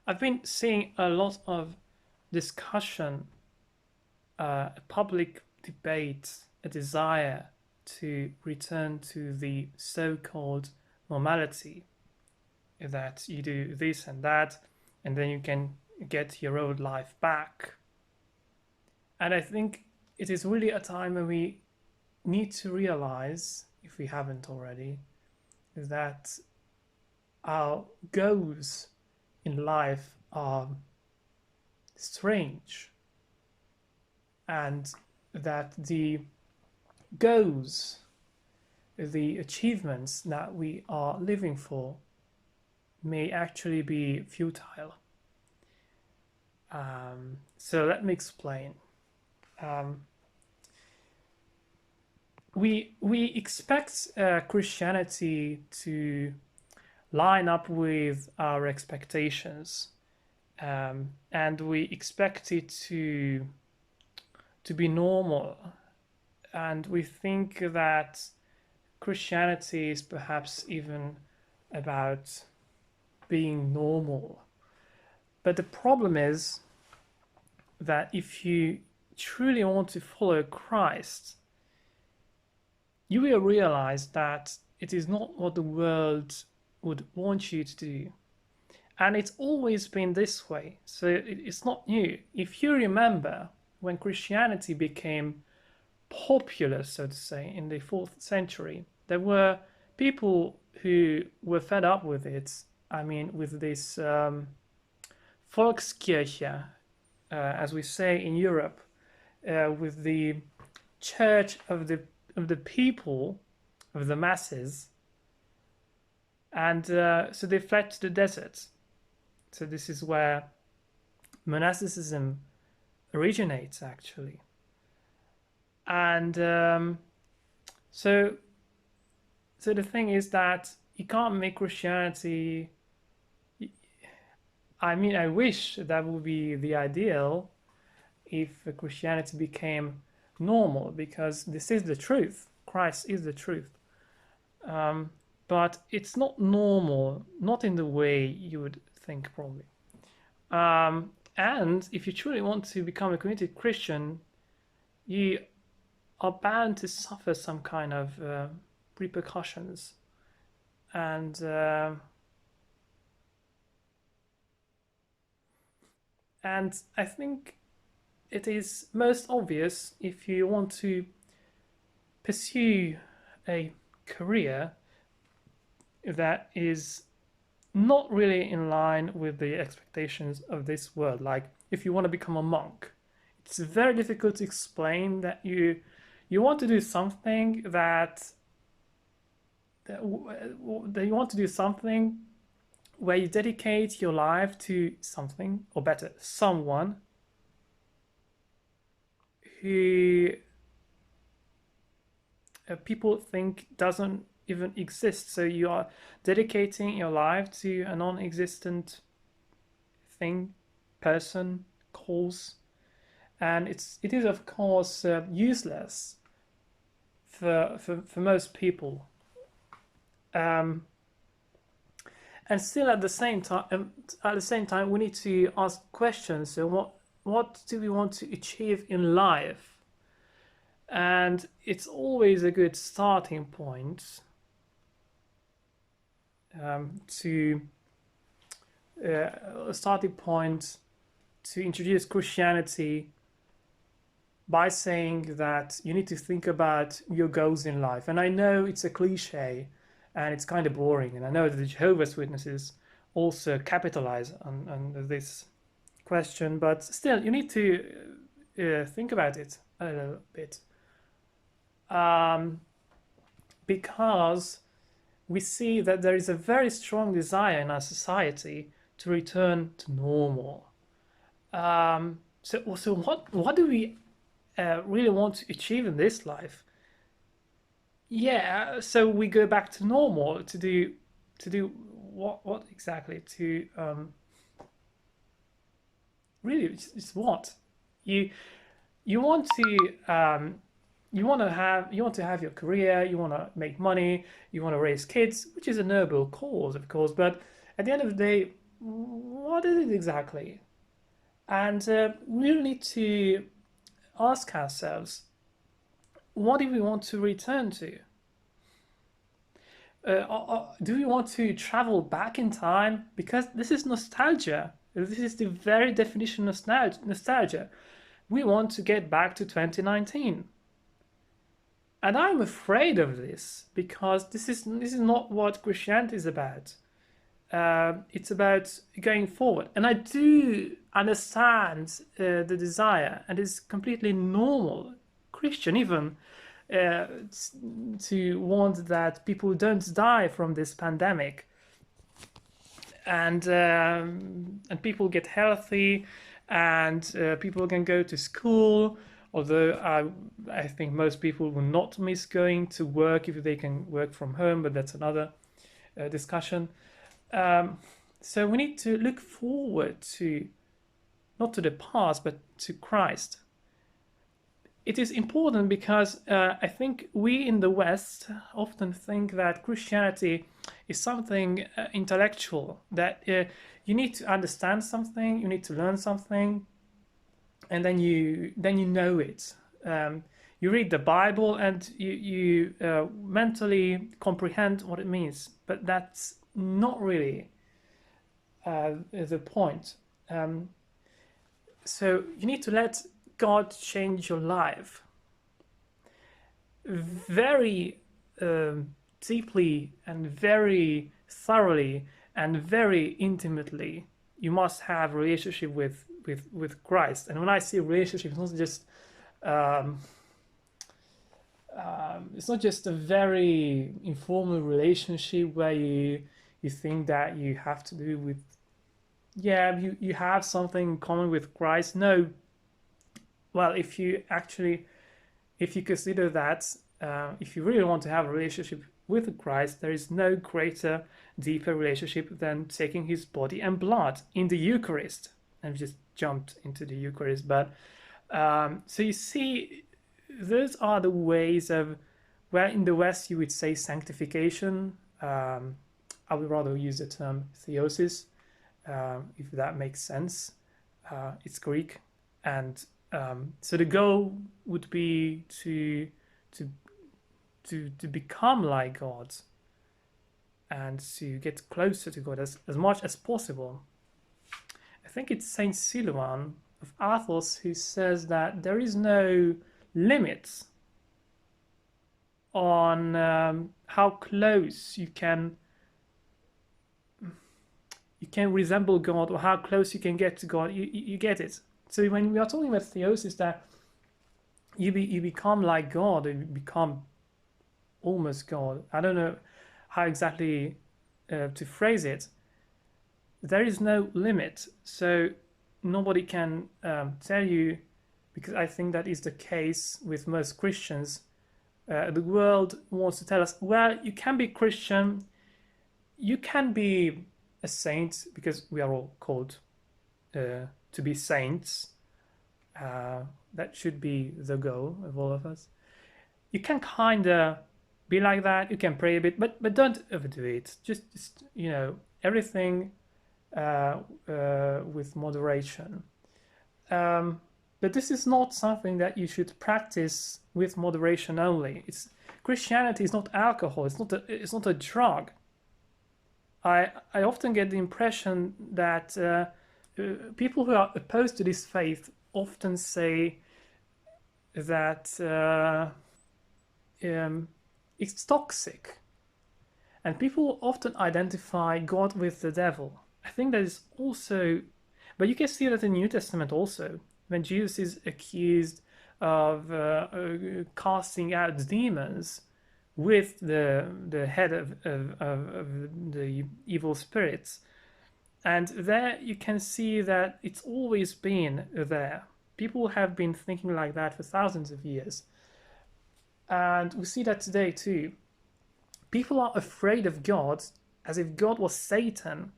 I've been seeing a lot of discussion, public debate, a desire to return to the so-called normality, that you do this and that, and then you can get your old life back. And I think it is really a time when we need to realize, if we haven't already, that our goals in life are strange, and that the goals, the achievements that we are living for may actually be futile. So let me explain. Um, we expect Christianity to line up with our expectations, and we expect it to be normal, and we think that Christianity is perhaps even about being normal. But the problem is that if you truly want to follow Christ, you will realize that it is not what the world would want you to do. And it's always been this way, so it's not new. If you remember, when Christianity became popular, so to say, in the 4th century, there were people who were fed up with it. I mean, with this Volkskirche, as we say in Europe, with the church of the people, of the masses, and so they fled to the desert. So this is where monasticism originates, actually. And so the thing is that you can't make Christianity. I mean, I wish that would be the ideal, if Christianity became normal, because this is the truth. Christ is the truth. But it's not normal, not in the way you would think, probably. And if you truly want to become a committed Christian, you are bound to suffer some kind of repercussions. And I think it is most obvious, if you want to pursue a career that is not really in line with the expectations of this world. Like, if you want to become a monk, it's very difficult to explain that you want to do something that you want to do something where you dedicate your life to something, or better, someone who people think doesn't even exist. So you are dedicating your life to a non-existent thing, person, cause, and it is of course useless for most people. Um, and still, at the same time, we need to ask questions. So what do we want to achieve in life? And it's always a good starting point to a starting point to introduce Christianity, by saying that you need to think about your goals in life. And I know it's a cliche and it's kind of boring, and I know that the Jehovah's Witnesses also capitalize on this question, but still, you need to think about it a little bit. Because we see that there is a very strong desire in our society to return to normal. So what do we really want to achieve in this life? Yeah, so we go back to normal to do what exactly? To really, it's what you you want to you want to have your career, you want to make money, you want to raise kids, which is a noble cause, of course. But at the end of the day, what is it exactly? And we really need to ask ourselves, what do we want to return to? Do we want to travel back in time? Because this is nostalgia. This is the very definition of nostalgia. We want to get back to 2019. And I'm afraid of this because this is not what Christianity is about. It's about going forward. And I do understand the desire, and it's completely normal, Christian even, to want that people don't die from this pandemic, and people get healthy, and people can go to school. Although I think most people will not miss going to work if they can work from home, but that's another discussion. So we need to look forward to, not to the past, but to Christ. It is important because I think we in the West often think that Christianity is something intellectual, that you need to understand something, you need to learn something, and then you know it. You read the Bible and you mentally comprehend what it means, but that's not really the point. So you need to let God change your life very deeply and very thoroughly and very intimately. You must have a relationship with Christ. And when I say relationship, it's not just a very informal relationship where you think that you have to do with, you have something in common with Christ. No. Well, if you consider that, if you really want to have a relationship with Christ, there is no greater, deeper relationship than taking his body and blood in the Eucharist. I've just jumped into the Eucharist, but so you see, those are the ways of where in the West you would say sanctification. I would rather use the term theosis, if that makes sense. It's Greek, and so the goal would be to become like God and to get closer to God as much as possible. I think it's Saint Silouan of Athos who says that there is no limit on how close you can resemble God, or how close you can get to God. You get it. So when we are talking about theosis, that you become like God, or you become almost God. I don't know how exactly to phrase it. There is no limit, so nobody can tell you, because I think that is the case with most Christians. The world wants to tell us, well, you can be Christian, you can be a saint, because we are all called to be saints. That should be the goal of all of us. You can kind of be like that, you can pray a bit, but don't overdo it. Just everything with moderation. But this is not something that you should practice with moderation only. Christianity is not alcohol. It's not a drug. I often get the impression that people who are opposed to this faith often say that it's toxic, and people often identify God with the devil. I think that is also, but you can see that in the New Testament also, when Jesus is accused of casting out demons with the head of the evil spirits. And there you can see that it's always been there. People have been thinking like that for thousands of years. And we see that today too. People are afraid of God as if God was Satan.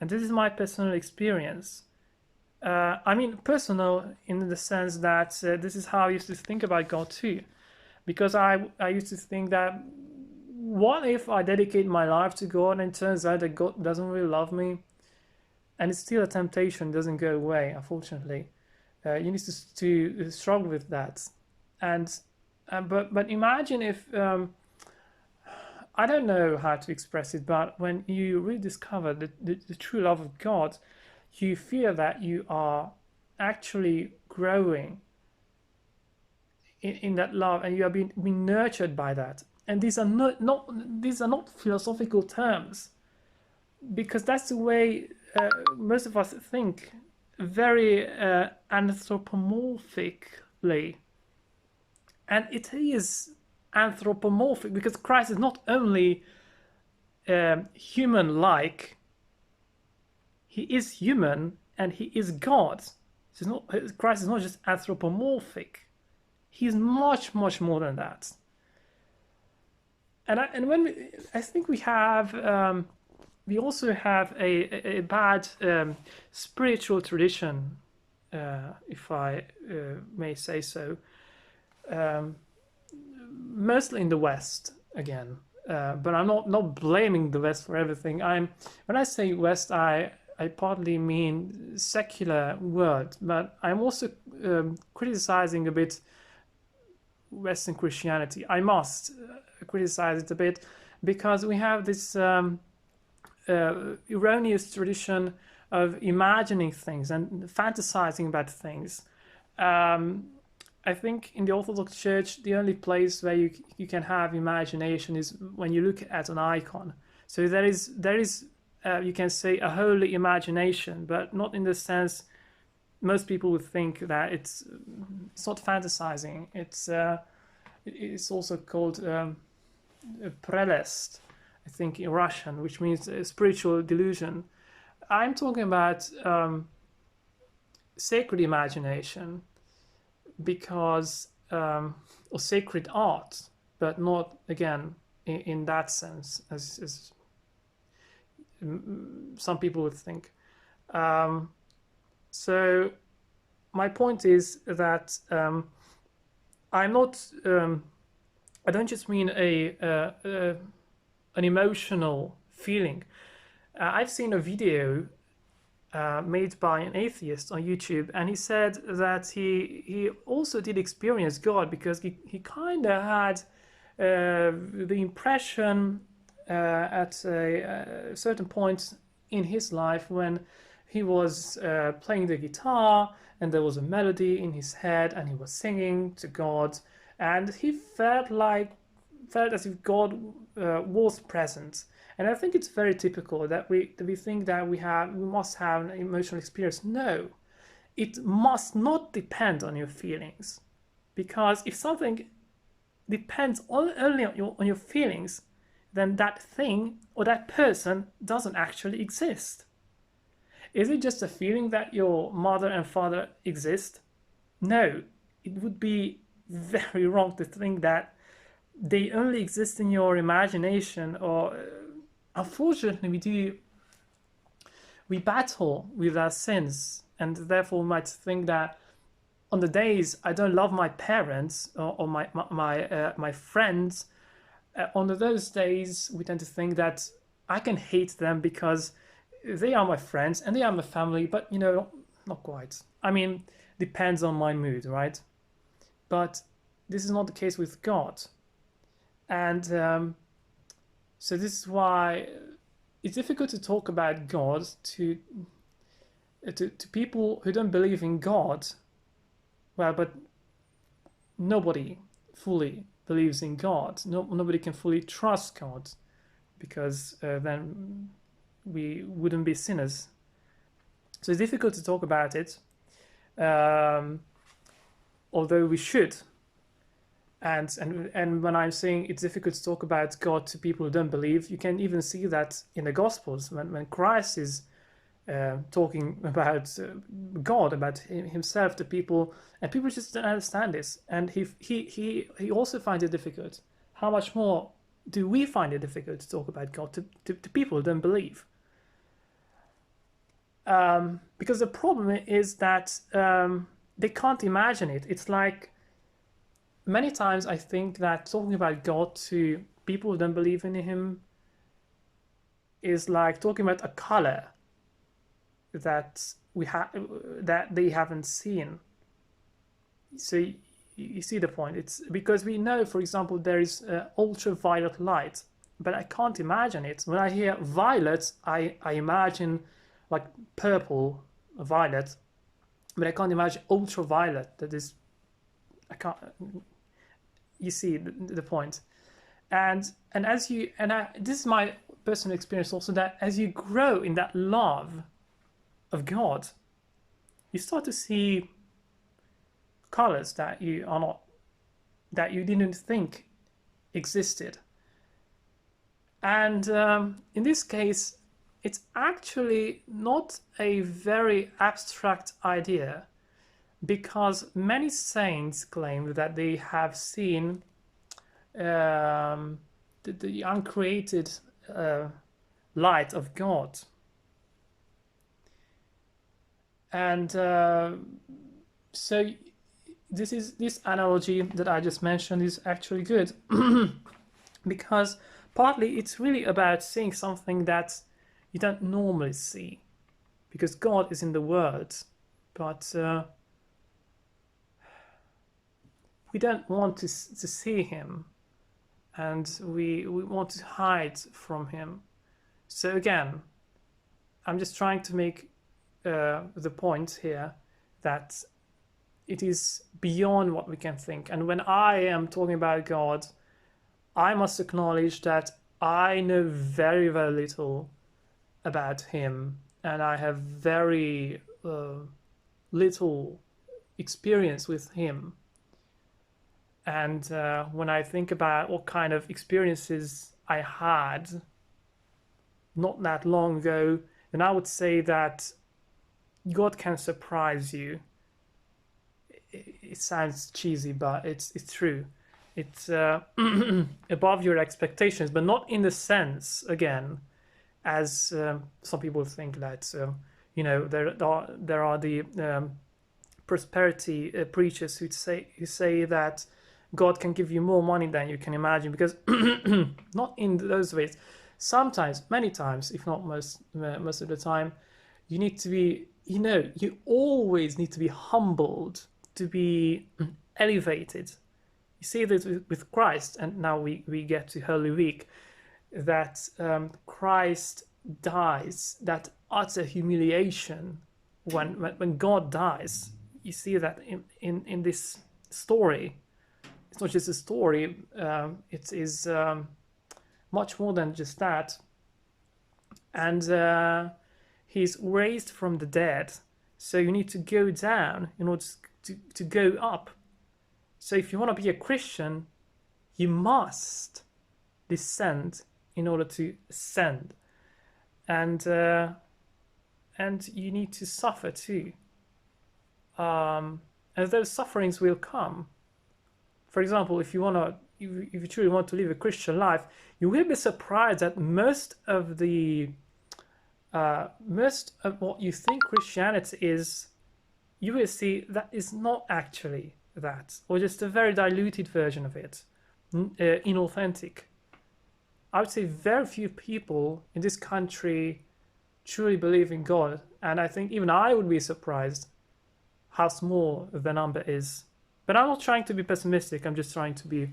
And this is my personal experience. Personal in the sense that this is how I used to think about God too. Because I used to think that, what if I dedicate my life to God and it turns out that God doesn't really love me? and it's still a temptation, doesn't go away, unfortunately. You need to struggle with that. And but imagine if I don't know how to express it, but when you rediscover the true love of God, you feel that you are actually growing in that love, and you are being nurtured by that. And these are not philosophical terms, because that's the way most of us think, very anthropomorphically. And it is anthropomorphic because Christ is not only human-like, he is human and he is God. Christ is not just anthropomorphic. He's much more than that. And I think we have we also have a bad spiritual tradition, if I may say so, mostly in the West again. But I'm not blaming the West for everything. When I say West, I partly mean secular world, but I'm also criticizing a bit Western Christianity. I must criticize it a bit because we have this erroneous tradition of imagining things and fantasizing about things. I think in the Orthodox Church, the only place where you can have imagination is when you look at an icon. So there is you can say a holy imagination, but not in the sense most people would think that it's not fantasizing. It's also called prelest, I think, in Russian, which means spiritual delusion. I'm talking about sacred imagination, because or sacred art, but not again in that sense as some people would think. So my point is that I'm not. I don't just mean an emotional feeling. I've seen a video made by an atheist on YouTube, and he said that he also did experience God because he kind of had the impression at a certain point in his life when he was playing the guitar and there was a melody in his head and he was singing to God, and he felt as if God was present. And I think it's very typical that we think that we must have an emotional experience. No, it must not depend on your feelings, because if something depends only on your feelings, then that thing or that person doesn't actually exist. Is it just a feeling that your mother and father exist? No, it would be very wrong to think that they only exist in your imagination. Or unfortunately, we battle with our sins, and therefore we might think that on the days I don't love my parents or my friends, on those days we tend to think that I can hate them because they are my friends and they are my family, but not quite. I mean, depends on my mood, right? But this is not the case with God. And so this is why it's difficult to talk about God to people who don't believe in God. Well, but nobody fully believes in God. Nobody can fully trust God, because then we wouldn't be sinners. So it's difficult to talk about it, although we should. And when I'm saying it's difficult to talk about God to people who don't believe, you can even see that in the Gospels when Christ is talking about God, about himself to people, and people just don't understand this, and he also finds it difficult. How much more do we find it difficult to talk about God to people who don't believe? Because the problem is that they can't imagine it. It's like, many times I think that talking about God to people who don't believe in him is like talking about a color. that we have that they haven't seen. So you see the point. It's because we know, for example, there is ultraviolet light, but I can't imagine it. When I hear violet, I imagine like purple, violet, but I can't imagine ultraviolet. That is, I can't. You see the point. And as you and I, this is my personal experience also, that as you grow in that love of God, you start to see colors that you didn't think existed. And in this case, it's actually not a very abstract idea, because many saints claim that they have seen the uncreated light of God. And so this analogy that I just mentioned is actually good because partly it's really about seeing something that you don't normally see, because God is in the world, but we don't want to see him, and we want to hide from him. So again, I'm just trying to make the point here that it is beyond what we can think. And when I am talking about God, I must acknowledge that I know very, very little about him, and I have very little experience with him. And when I think about what kind of experiences I had not that long ago, then I would say that God can surprise you. It sounds cheesy, but it's true. It's above your expectations, but not in the sense, again, as some people think that there are the prosperity preachers who say that God can give you more money than you can imagine, because not in those ways. Sometimes, many times, if not most of the time, you need to be, you always need to be humbled to be elevated. You see this with Christ, and now we get to Holy Week, that Christ dies, that utter humiliation when God dies. You see that in this story. It's not just a story, it is much more than just that. And he's raised from the dead, so you need to go down in order to go up. So if you want to be a Christian, you must descend in order to ascend. And you need to suffer too. And those sufferings will come. For example, if you truly want to live a Christian life, you will be surprised that most of what you think Christianity is, you will see that is not actually that, or just a very diluted version of it, inauthentic. I would say very few people in this country truly believe in God, and I think even I would be surprised how small the number is. But I'm not trying to be pessimistic, I'm just trying to be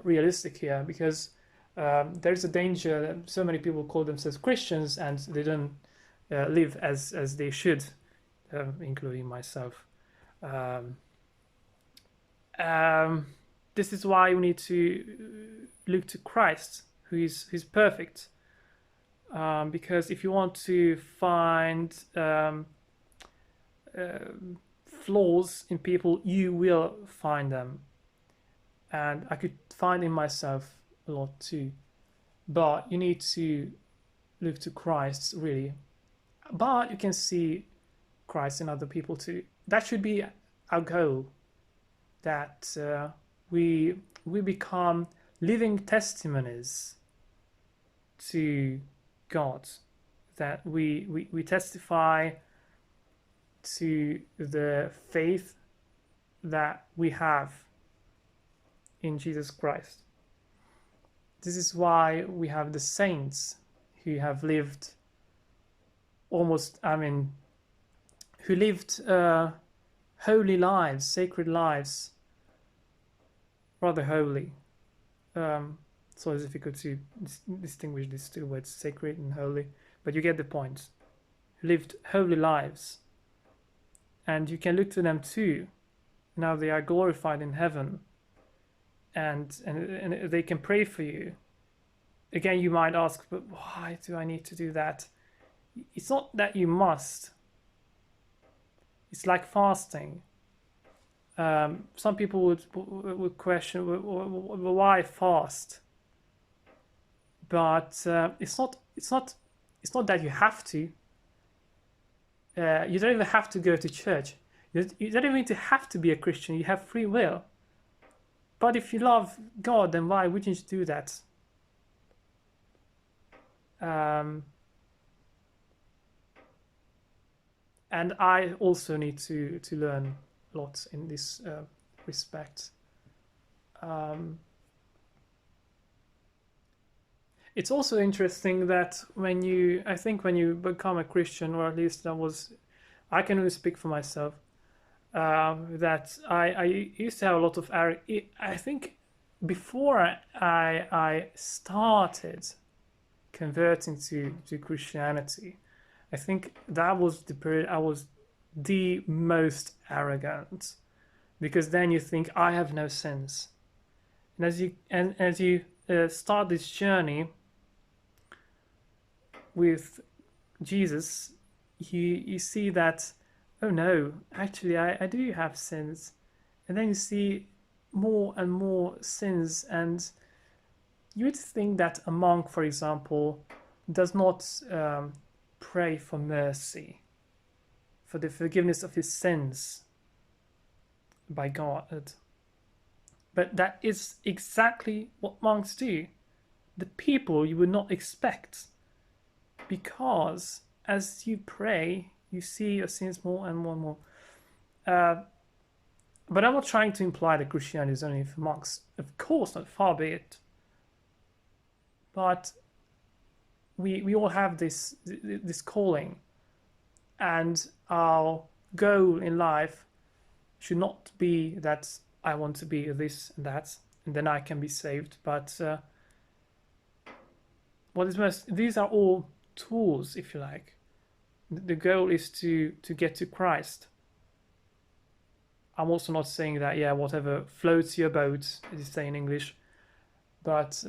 realistic here, because there's a danger that so many people call themselves Christians and they don't live as they should, including myself. This is why we need to look to Christ, who's perfect. Because if you want to find flaws in people, you will find them. And I could find in myself a lot too. But you need to look to Christ, really. But you can see Christ in other people too. That should be our goal. That we become living testimonies to God. That we testify to the faith that we have in Jesus Christ. This is why we have the saints who have lived almost, who lived holy lives, sacred lives, rather holy. So it's difficult to distinguish these two words, sacred and holy, but you get the point. Who lived holy lives, and you can look to them too. Now they are glorified in heaven, and they can pray for you. Again, you might ask, but why do I need to do that? It's not that you must. It's like fasting. Some people would question, why fast? But it's not that you have to. You don't even have to go to church. You don't even have to be a Christian. You have free will. But if you love God, then why wouldn't you do that? And I also need to learn a lot in this respect. It's also interesting that I think when you become a Christian, or at least I can only speak for myself, that I used to have a lot of I think before I started converting to Christianity, I think that was the period I was the most arrogant, because then you think I have no sins, and as you start this journey with Jesus, you see that, oh no, actually I do have sins, and then you see more and more sins, and you would think that a monk, for example, does not pray for mercy, for the forgiveness of his sins by God. But that is exactly what monks do. The people you would not expect, because as you pray, you see your sins more and more and more. But I'm not trying to imply that Christianity is only for monks. Of course not, far be it. But we all have this calling, and our goal in life should not be that I want to be this and that, and then I can be saved. But what is most, these are all tools, if you like. The goal is to get to Christ. I'm also not saying that, yeah, whatever floats your boat, as you say in English, but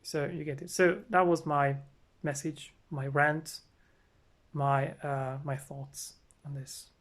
so you get it. So that was my message, my rant, my thoughts on this.